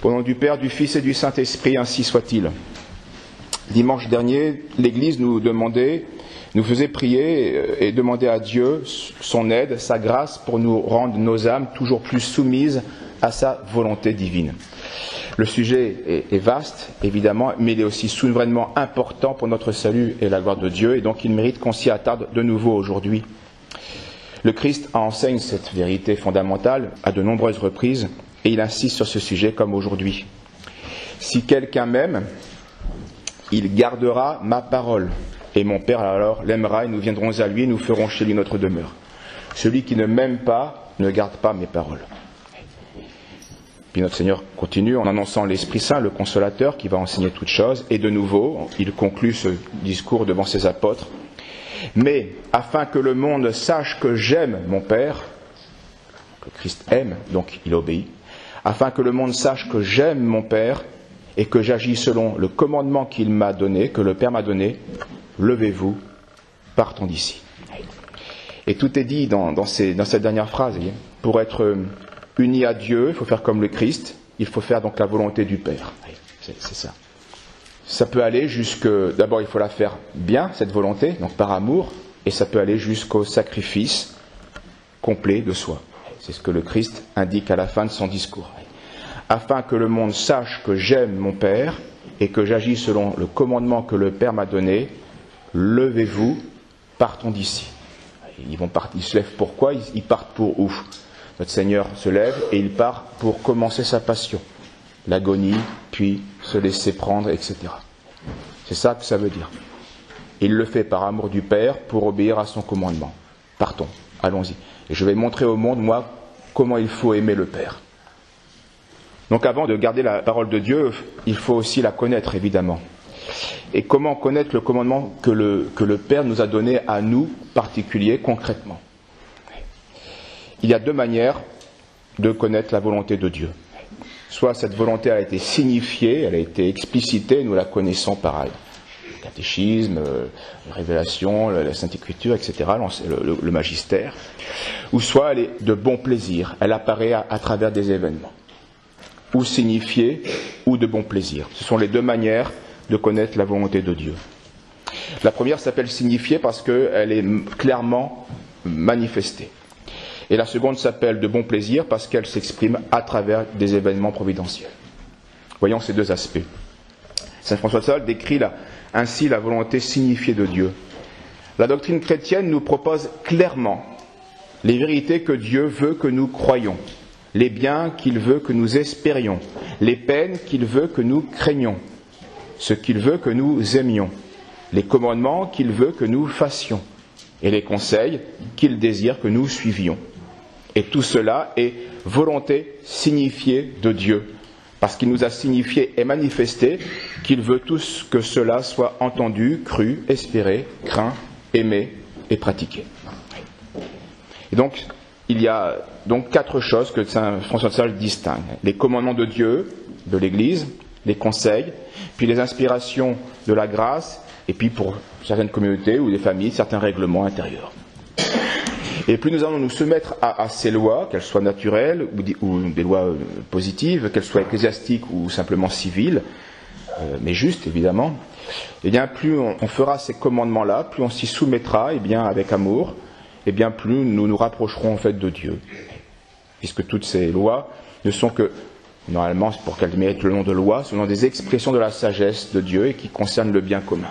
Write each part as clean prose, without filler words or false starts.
Au nom du Père, du Fils et du Saint-Esprit, ainsi soit-il. Dimanche dernier, l'Église nous faisait prier et demander à Dieu son aide, sa grâce pour nous rendre nos âmes toujours plus soumises à sa volonté divine. Le sujet est vaste, évidemment, mais il est aussi souverainement important pour notre salut et la gloire de Dieu, et donc il mérite qu'on s'y attarde de nouveau aujourd'hui. Le Christ enseigne cette vérité fondamentale à de nombreuses reprises, et il insiste sur ce sujet comme aujourd'hui. Si quelqu'un m'aime, il gardera ma parole, et mon Père alors l'aimera, et nous viendrons à lui, et nous ferons chez lui notre demeure. Celui qui ne m'aime pas ne garde pas mes paroles. Puis notre Seigneur continue en annonçant l'Esprit Saint, le Consolateur, qui va enseigner toutes choses, et de nouveau, il conclut ce discours devant ses apôtres. Mais afin que le monde sache que j'aime mon Père, que Christ aime, donc il obéit, afin que le monde sache que j'aime mon Père et que j'agis selon le commandement qu'il m'a donné, que le Père m'a donné, levez-vous, partons d'ici. Et tout est dit dans cette dernière phrase. Pour être uni à Dieu, il faut faire comme le Christ, il faut faire donc la volonté du Père. C'est ça. Ça peut aller d'abord il faut la faire bien, cette volonté, donc par amour, et ça peut aller jusqu'au sacrifice complet de soi. C'est ce que le Christ indique à la fin de son discours. Afin que le monde sache que j'aime mon Père et que j'agis selon le commandement que le Père m'a donné, levez-vous, partons d'ici. Ils se lèvent pourquoi ? Ils partent pour où ? Notre Seigneur se lève et il part pour commencer sa passion, l'agonie, puis se laisser prendre, etc. C'est ça que ça veut dire. Il le fait par amour du Père pour obéir à son commandement. Partons, allons-y. Et je vais montrer au monde, moi, comment il faut aimer le Père. Donc avant de garder la parole de Dieu, il faut aussi la connaître, évidemment. Et comment connaître le commandement que le Père nous a donné à nous, particuliers, concrètement ? Il y a deux manières de connaître la volonté de Dieu. Soit cette volonté a été signifiée, elle a été explicitée, nous la connaissons par le catéchisme, la révélation, la Sainte Écriture, etc., le magistère. Ou soit elle est de bon plaisir, elle apparaît à travers des événements. Ou signifiée, ou de bon plaisir. Ce sont les deux manières de connaître la volonté de Dieu. La première s'appelle signifiée parce qu'elle est clairement manifestée. Et la seconde s'appelle de bon plaisir parce qu'elle s'exprime à travers des événements providentiels. Voyons ces deux aspects. Saint François de Sales décrit ainsi la volonté signifiée de Dieu. La doctrine chrétienne nous propose clairement les vérités que Dieu veut que nous croyions, les biens qu'il veut que nous espérions, les peines qu'il veut que nous craignions, ce qu'il veut que nous aimions, les commandements qu'il veut que nous fassions, et les conseils qu'il désire que nous suivions. Et tout cela est volonté signifiée de Dieu, parce qu'il nous a signifié et manifesté qu'il veut tous que cela soit entendu, cru, espéré, craint, aimé et pratiqué. Et donc, il y a donc quatre choses que Saint François de Sales distingue. Les commandements de Dieu, de l'Église, les conseils, puis les inspirations de la grâce, et puis pour certaines communautés ou des familles, certains règlements intérieurs. Et plus nous allons nous soumettre à ces lois, qu'elles soient naturelles ou des lois positives, qu'elles soient ecclésiastiques ou simplement civiles, mais justes évidemment, et bien plus on fera ces commandements-là, plus on s'y soumettra, et bien avec amour, et bien plus nous nous rapprocherons en fait de Dieu. Puisque toutes ces lois ne sont que, normalement, pour qu'elles méritent le nom de loi, ce sont des expressions de la sagesse de Dieu et qui concernent le bien commun,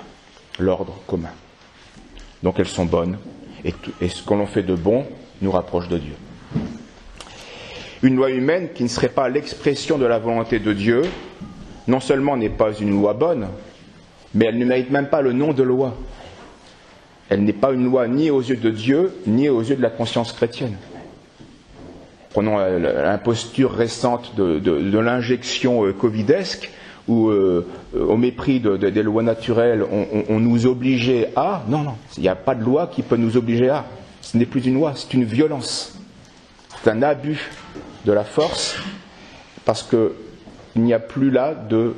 l'ordre commun. Donc elles sont bonnes. Et ce qu'on fait de bon nous rapproche de Dieu. Une loi humaine qui ne serait pas l'expression de la volonté de Dieu, non seulement n'est pas une loi bonne, mais elle ne mérite même pas le nom de loi. Elle n'est pas une loi ni aux yeux de Dieu, ni aux yeux de la conscience chrétienne. Prenons l'imposture récente de l'injection covidesque, où au mépris des lois naturelles, on nous obligeait à... Non, il n'y a pas de loi qui peut nous obliger à. Ce n'est plus une loi, c'est une violence. C'est un abus de la force, parce qu'il n'y a plus là de...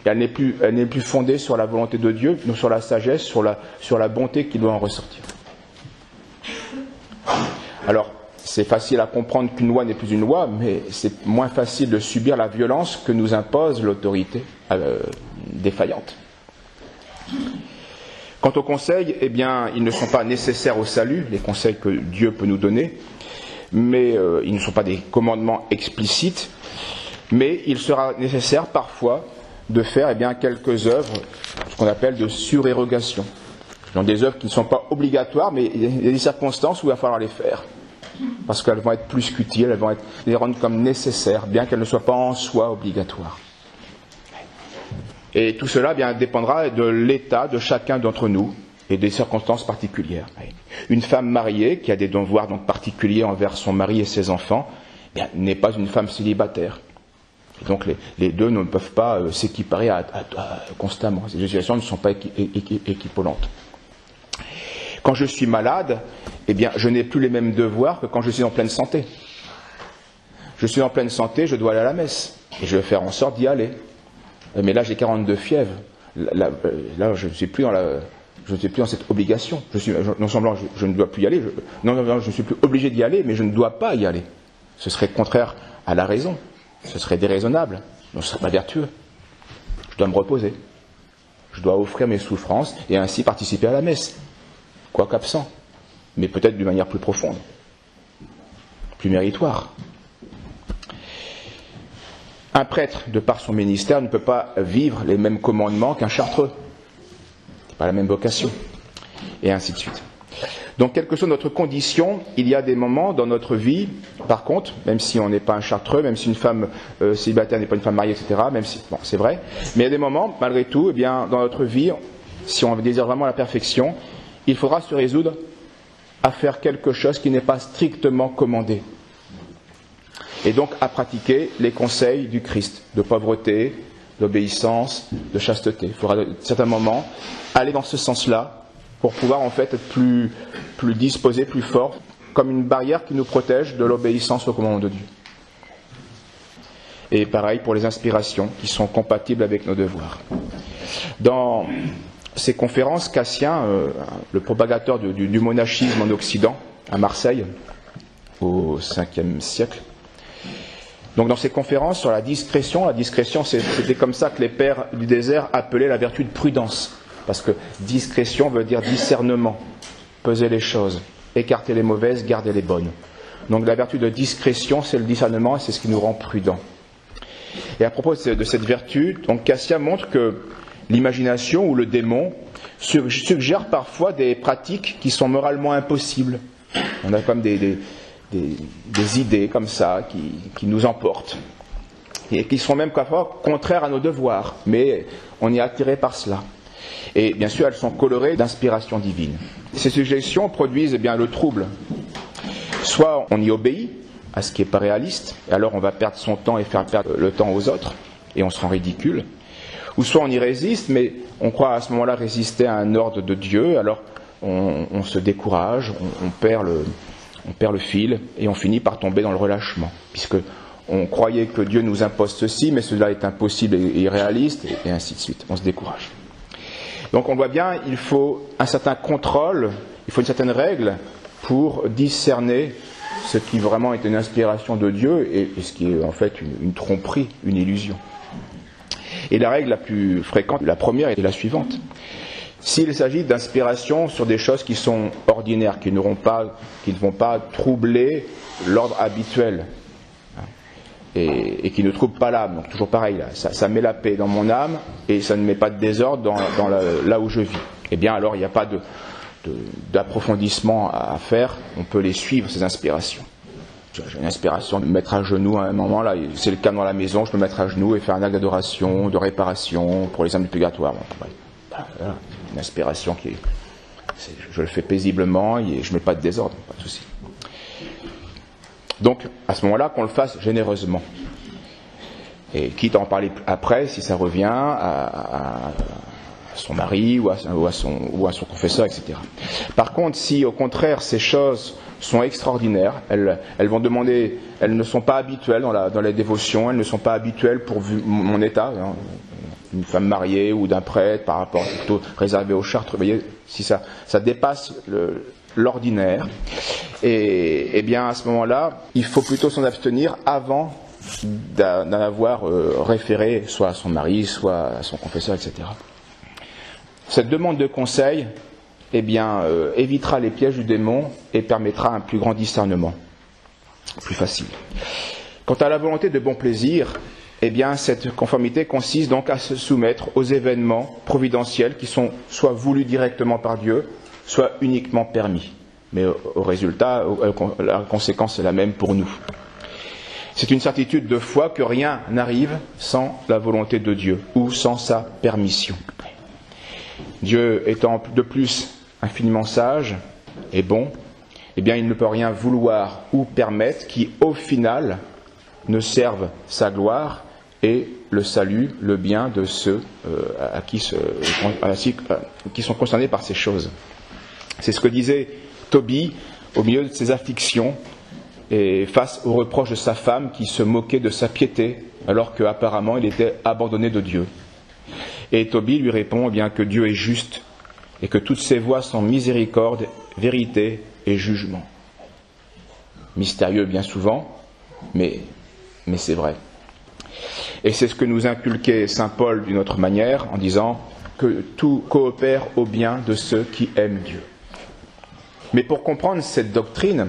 elle n'est plus fondée sur la volonté de Dieu, mais sur la sagesse, sur la bonté qui doit en ressortir. Alors, c'est facile à comprendre qu'une loi n'est plus une loi, mais c'est moins facile de subir la violence que nous impose l'autorité défaillante. Quant aux conseils, eh bien, ils ne sont pas nécessaires au salut, les conseils que Dieu peut nous donner, mais ils ne sont pas des commandements explicites, mais il sera nécessaire parfois de faire quelques œuvres, ce qu'on appelle de surérogation. Donc des œuvres qui ne sont pas obligatoires, mais il y a des circonstances où il va falloir les faire. Parce qu'elles vont être plus qu'utiles, elles vont les rendre comme nécessaires, bien qu'elles ne soient pas en soi obligatoires. Et tout cela dépendra de l'état de chacun d'entre nous et des circonstances particulières. Une femme mariée qui a des devoirs donc particuliers envers son mari et ses enfants n'est pas une femme célibataire. Et donc les deux ne peuvent pas s'équiparer constamment. Ces situations ne sont pas équivalentes. Quand je suis malade, je n'ai plus les mêmes devoirs que quand je suis en pleine santé. Je suis en pleine santé, je dois aller à la messe. Et je vais faire en sorte d'y aller. Mais là, j'ai 42 fièvres. Là, je ne suis plus dans cette obligation. Non seulement je ne dois plus y aller, je ne suis plus obligé d'y aller, mais je ne dois pas y aller. Ce serait contraire à la raison. Ce serait déraisonnable. Donc, ce ne serait pas vertueux. Je dois me reposer. Je dois offrir mes souffrances et ainsi participer à la messe. Quoique absent, mais peut-être d'une manière plus profonde, plus méritoire. Un prêtre, de par son ministère, ne peut pas vivre les mêmes commandements qu'un chartreux. Ce n'est pas la même vocation. Et ainsi de suite. Donc, quelle que soit notre condition, il y a des moments dans notre vie, par contre, même si on n'est pas un chartreux, même si une femme célibataire n'est pas une femme mariée, etc., même si, bon, c'est vrai, mais il y a des moments, malgré tout, dans notre vie, si on désire vraiment la perfection, il faudra se résoudre à faire quelque chose qui n'est pas strictement commandé. Et donc à pratiquer les conseils du Christ, de pauvreté, d'obéissance, de chasteté. Il faudra à certains moments aller dans ce sens-là pour pouvoir en fait être plus disposé, plus fort, comme une barrière qui nous protège de l'obéissance au commandement de Dieu. Et pareil pour les inspirations qui sont compatibles avec nos devoirs. Dans ces conférences, Cassien, le propagateur du monachisme en Occident, à Marseille, au 5e siècle, donc dans ces conférences sur la discrétion c'était comme ça que les pères du désert appelaient la vertu de prudence, parce que discrétion veut dire discernement, peser les choses, écarter les mauvaises, garder les bonnes. Donc la vertu de discrétion, c'est le discernement et c'est ce qui nous rend prudents. Et à propos de cette vertu, donc Cassien montre que l'imagination ou le démon suggère parfois des pratiques qui sont moralement impossibles. On a comme des idées comme ça qui nous emportent et qui sont même parfois contraires à nos devoirs, mais on est attiré par cela. Et bien sûr, elles sont colorées d'inspiration divine. Ces suggestions produisent le trouble. Soit on y obéit à ce qui n'est pas réaliste, et alors on va perdre son temps et faire perdre le temps aux autres, et on se rend ridicule. Ou soit on y résiste, mais on croit à ce moment-là résister à un ordre de Dieu, alors on se décourage, on perd le fil, et on finit par tomber dans le relâchement, puisque on croyait que Dieu nous impose ceci, mais cela est impossible et irréaliste, et ainsi de suite, on se décourage. Donc on voit bien, il faut un certain contrôle, il faut une certaine règle pour discerner ce qui vraiment est une inspiration de Dieu et ce qui est en fait une tromperie, une illusion. Et la règle la plus fréquente, la première, est la suivante. S'il s'agit d'inspiration sur des choses qui sont ordinaires, qui ne vont pas troubler l'ordre habituel, et qui ne troublent pas l'âme, donc toujours pareil, là, ça met la paix dans mon âme, et ça ne met pas de désordre là où je vis, eh bien alors il n'y a pas d'approfondissement à faire, on peut les suivre, ces inspirations. J'ai une inspiration de me mettre à genoux à un moment, là, c'est le cas dans la maison, je peux me mettre à genoux et faire un acte d'adoration, de réparation pour les âmes du purgatoire. Voilà, une inspiration je le fais paisiblement et je ne mets pas de désordre, pas de souci. Donc, à ce moment-là, qu'on le fasse généreusement. Et quitte à en parler après, si ça revient à son mari ou à son confesseur, etc. Par contre, si au contraire ces choses sont extraordinaires, elles vont demander, elles ne sont pas habituelles dans les dévotions, elles ne sont pas habituelles pour mon état, d'une femme mariée ou d'un prêtre par rapport plutôt réservé aux chartres. Vous voyez, si ça dépasse l'ordinaire. Et bien à ce moment-là, il faut plutôt s'en abstenir avant d'en avoir référé soit à son mari, soit à son confesseur, etc. Cette demande de conseil évitera les pièges du démon et permettra un plus grand discernement, plus facile. Quant à la volonté de bon plaisir, cette conformité consiste donc à se soumettre aux événements providentiels qui sont soit voulus directement par Dieu, soit uniquement permis. Mais au résultat, la conséquence est la même pour nous. C'est une certitude de foi que rien n'arrive sans la volonté de Dieu ou sans sa permission. Dieu étant de plus infiniment sage et bon, il ne peut rien vouloir ou permettre qui, au final, ne serve sa gloire et le salut, le bien de ceux qui sont concernés par ces choses. C'est ce que disait Tobie au milieu de ses afflictions et face aux reproches de sa femme qui se moquait de sa piété alors qu'apparemment il était abandonné de Dieu. Et Tobie lui répond que Dieu est juste et que toutes ses voies sont miséricorde, vérité et jugement. Mystérieux bien souvent, mais c'est vrai. Et c'est ce que nous inculquait saint Paul d'une autre manière en disant que tout coopère au bien de ceux qui aiment Dieu. Mais pour comprendre cette doctrine,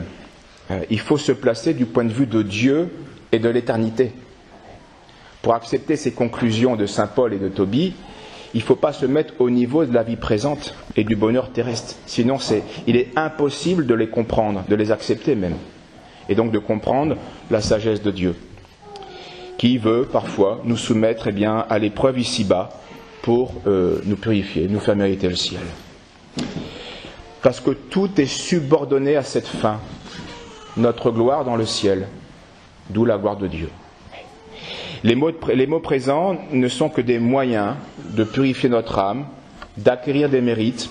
il faut se placer du point de vue de Dieu et de l'éternité. Pour accepter ces conclusions de saint Paul et de Tobie, il ne faut pas se mettre au niveau de la vie présente et du bonheur terrestre. Sinon, il est impossible de les comprendre, de les accepter même. Et donc de comprendre la sagesse de Dieu, qui veut parfois nous soumettre à l'épreuve ici-bas pour nous purifier, nous faire mériter le ciel. Parce que tout est subordonné à cette fin, notre gloire dans le ciel, d'où la gloire de Dieu. Les mots présents ne sont que des moyens de purifier notre âme, d'acquérir des mérites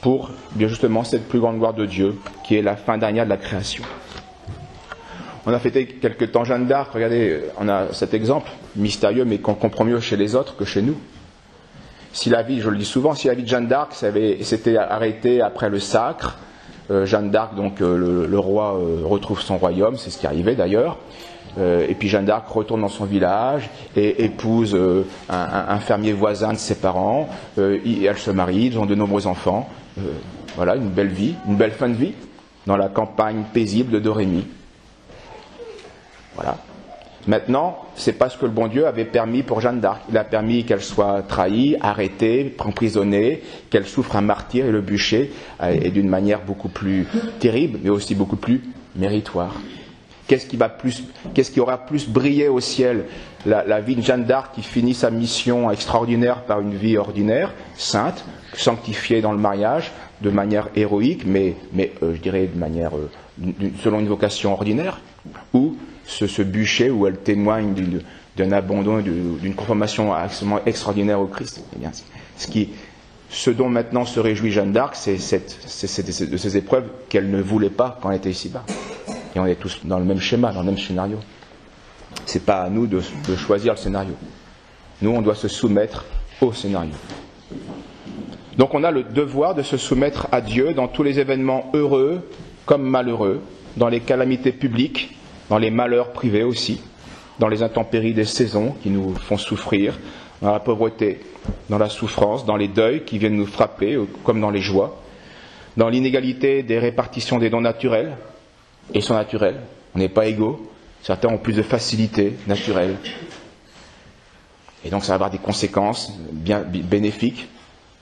pour bien justement cette plus grande gloire de Dieu, qui est la fin dernière de la création. On a fêté quelque temps Jeanne d'Arc, regardez, on a cet exemple mystérieux mais qu'on comprend mieux chez les autres que chez nous. Si la vie, je le dis souvent, si la vie de Jeanne d'Arc s'était arrêtée après le sacre, Jeanne d'Arc, donc le roi retrouve son royaume, c'est ce qui arrivait d'ailleurs, et puis Jeanne d'Arc retourne dans son village et épouse un fermier voisin de ses parents, elle se marie, ils ont de nombreux enfants, voilà, une belle vie, une belle fin de vie, dans la campagne paisible de Dorémy. Voilà. Maintenant, c'est pas ce que le bon Dieu avait permis pour Jeanne d'Arc. Il a permis qu'elle soit trahie, arrêtée, emprisonnée, qu'elle souffre un martyre et le bûcher, et d'une manière beaucoup plus terrible, mais aussi beaucoup plus méritoire. Qu'est-ce qui aura plus brillé au ciel? La vie de Jeanne d'Arc qui finit sa mission extraordinaire par une vie ordinaire, sainte, sanctifiée dans le mariage, de manière héroïque, mais je dirais de manière selon une vocation ordinaire, ou ce bûcher où elle témoigne d'un abandon, d'une conformation absolument extraordinaire au Christ. Eh bien, ce dont maintenant se réjouit Jeanne d'Arc, c'est de ces épreuves qu'elle ne voulait pas quand elle était ici-bas. Et on est tous dans le même schéma, dans le même scénario. C'est pas à nous de choisir le scénario. Nous, on doit se soumettre au scénario. Donc on a le devoir de se soumettre à Dieu dans tous les événements heureux comme malheureux, dans les calamités publiques, dans les malheurs privés aussi, dans les intempéries des saisons qui nous font souffrir, dans la pauvreté, dans la souffrance, dans les deuils qui viennent nous frapper, comme dans les joies, dans l'inégalité des répartitions des dons naturels et surnaturels. On n'est pas égaux, certains ont plus de facilité naturelle. Et donc ça va avoir des conséquences bien bénéfiques,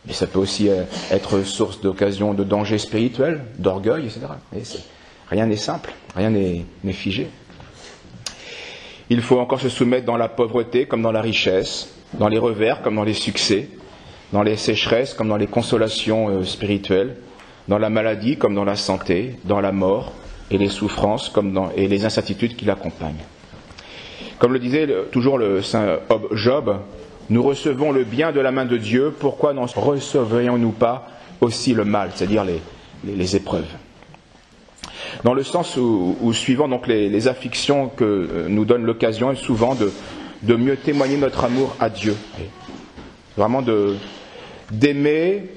mais ça peut aussi être source d'occasion de danger spirituel, d'orgueil, etc. Et rien n'est simple, rien n'est figé. Il faut encore se soumettre dans la pauvreté comme dans la richesse, dans les revers comme dans les succès, dans les sécheresses comme dans les consolations spirituelles, dans la maladie comme dans la santé, dans la mort et les souffrances et les incertitudes qui l'accompagnent. Comme le disait toujours le saint Job, nous recevons le bien de la main de Dieu, pourquoi n'en recevrions-nous pas aussi le mal, c'est-à-dire les épreuves? Dans le sens où suivant donc les afflictions que nous donne l'occasion souvent de mieux témoigner notre amour à Dieu. Vraiment d'aimer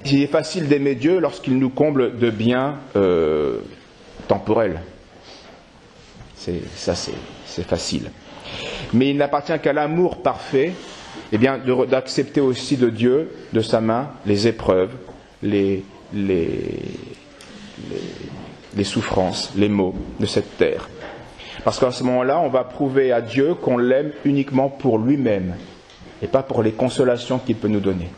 il est facile d'aimer Dieu lorsqu'il nous comble de biens temporels. C'est facile. Mais il n'appartient qu'à l'amour parfait, eh bien, d'accepter aussi de Dieu, de sa main, les épreuves, les souffrances, les maux de cette terre. Parce qu'à ce moment-là, on va prouver à Dieu qu'on l'aime uniquement pour lui-même et pas pour les consolations qu'il peut nous donner.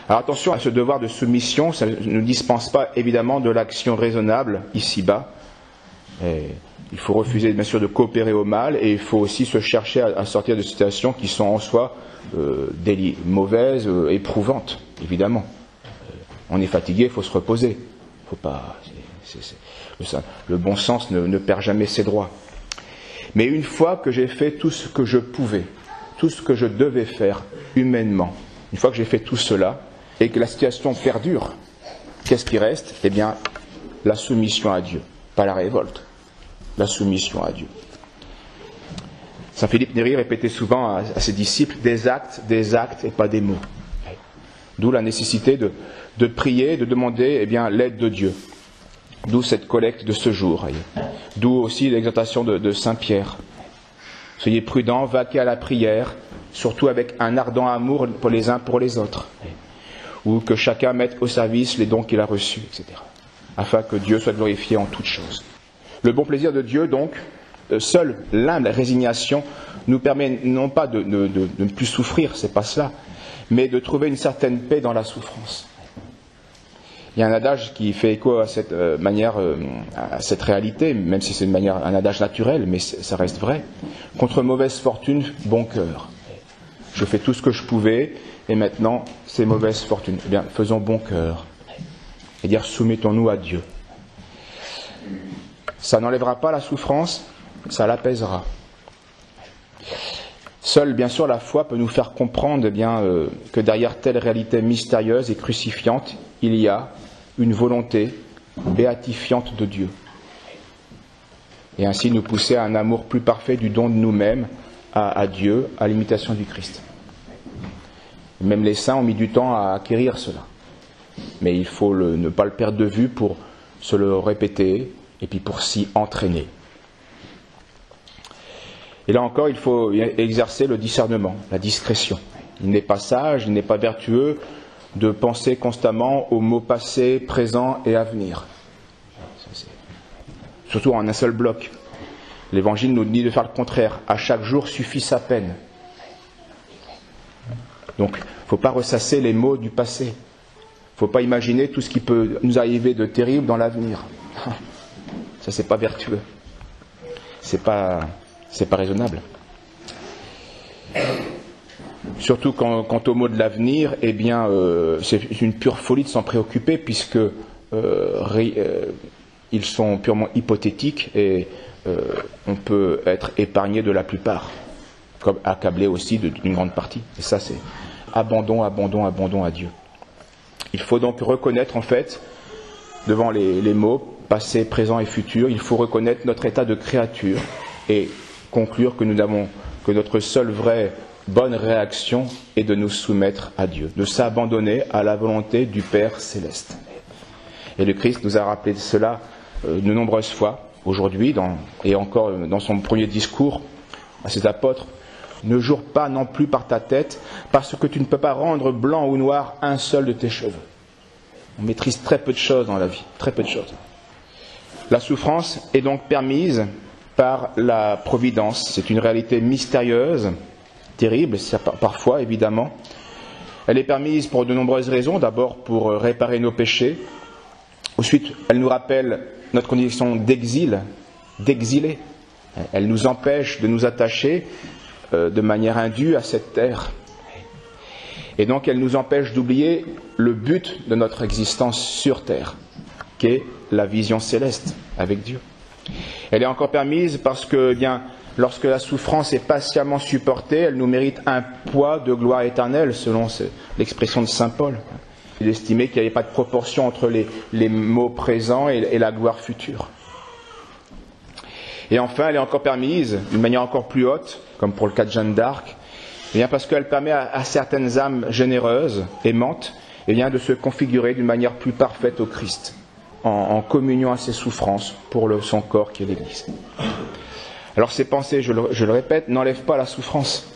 Alors attention à ce devoir de soumission, ça ne nous dispense pas évidemment de l'action raisonnable ici-bas. Il faut refuser bien sûr de coopérer au mal et il faut aussi se chercher à sortir de situations qui sont en soi mauvaises, éprouvantes, évidemment. On est fatigué, il faut se reposer. Faut pas, le bon sens ne perd jamais ses droits. Mais une fois que j'ai fait tout ce que je pouvais, tout ce que je devais faire humainement, une fois que j'ai fait tout cela et que la situation perdure, qu'est-ce qui reste? Eh bien, la soumission à Dieu, pas la révolte. La soumission à Dieu. Saint Philippe Néri répétait souvent à ses disciples des actes et pas des mots. D'où la nécessité de prier, de demander eh bien, l'aide de Dieu. D'où cette collecte de ce jour. D'où aussi l'exhortation de Saint Pierre. Soyez prudents, vaquez à la prière, surtout avec un ardent amour pour les uns pour les autres. Ou que chacun mette au service les dons qu'il a reçus, etc. Afin que Dieu soit glorifié en toutes choses. Le bon plaisir de Dieu, donc, seule l'humble résignation nous permet non pas de ne plus souffrir, c'est pas cela, mais de trouver une certaine paix dans la souffrance. Il y a un adage qui fait écho à cette manière, à cette réalité, même si c'est un adage naturel, mais ça reste vrai. Contre mauvaise fortune, bon cœur. Je fais tout ce que je pouvais, et maintenant, c'est mauvaise fortune. Eh bien, faisons bon cœur. Et dire, soumettons-nous à Dieu. Ça n'enlèvera pas la souffrance, ça l'apaisera. Seule, bien sûr, la foi peut nous faire comprendre que derrière telle réalité mystérieuse et crucifiante, il y a une volonté béatifiante de Dieu. Et ainsi nous pousser à un amour plus parfait du don de nous-mêmes à Dieu, à l'imitation du Christ. Même les saints ont mis du temps à acquérir cela. Mais il faut ne pas le perdre de vue pour se le répéter, et puis pour s'y entraîner. Et là encore, il faut exercer le discernement, la discrétion. Il n'est pas sage, il n'est pas vertueux de penser constamment aux mots passés, présents et à venir. Surtout en un seul bloc. L'Évangile nous dit de faire le contraire. À chaque jour suffit sa peine. Donc, il ne faut pas ressasser les mots du passé. Il ne faut pas imaginer tout ce qui peut nous arriver de terrible dans l'avenir. Ça, c'est pas vertueux. C'est pas raisonnable. Surtout quant au mot de l'avenir, eh bien, c'est une pure folie de s'en préoccuper puisque ils sont purement hypothétiques et on peut être épargné de la plupart, comme accablé aussi d'une grande partie. Et ça, c'est abandon à Dieu. Il faut donc reconnaître en fait, devant les mots passé, présent et futur, il faut reconnaître notre état de créature et conclure que notre seule vraie bonne réaction est de nous soumettre à Dieu, de s'abandonner à la volonté du Père céleste. Et le Christ nous a rappelé cela de nombreuses fois, aujourd'hui, et encore dans son premier discours à ses apôtres. Ne jure pas non plus par ta tête, parce que tu ne peux pas rendre blanc ou noir un seul de tes cheveux. On maîtrise très peu de choses dans la vie, très peu de choses. La souffrance est donc permise par la providence. C'est une réalité mystérieuse, terrible, parfois évidemment. Elle est permise pour de nombreuses raisons. D'abord pour réparer nos péchés. Ensuite, elle nous rappelle notre condition d'exilé. Elle nous empêche de nous attacher de manière indue à cette terre. Et donc elle nous empêche d'oublier le but de notre existence sur terre, qui est la vision céleste avec Dieu. Elle est encore permise parce que, lorsque la souffrance est patiemment supportée, elle nous mérite un poids de gloire éternelle, selon l'expression de saint Paul. Il estimait qu'il n'y avait pas de proportion entre les maux présents et la gloire future. Et enfin, elle est encore permise, d'une manière encore plus haute, comme pour le cas de Jeanne d'Arc, Eh bien, parce qu'elle permet à certaines âmes généreuses, aimantes, eh bien, de se configurer d'une manière plus parfaite au Christ, en communion à ses souffrances pour son corps qui est l'Église. Alors ces pensées, je le répète, n'enlèvent pas la souffrance,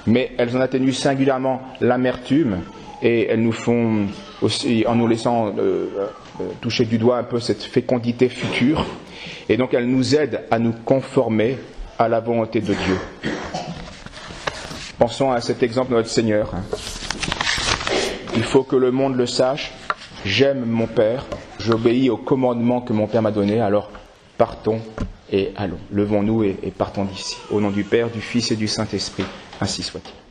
mais elles en atténuent singulièrement l'amertume, et elles nous font aussi, en nous laissant toucher du doigt un peu cette fécondité future, et donc elles nous aident à nous conformer à la volonté de Dieu. Pensons à cet exemple de notre Seigneur. Il faut que le monde le sache, j'aime mon Père, j'obéis aux commandements que mon Père m'a donnés, alors partons et allons. Levons-nous et partons d'ici. Au nom du Père, du Fils et du Saint-Esprit, ainsi soit-il.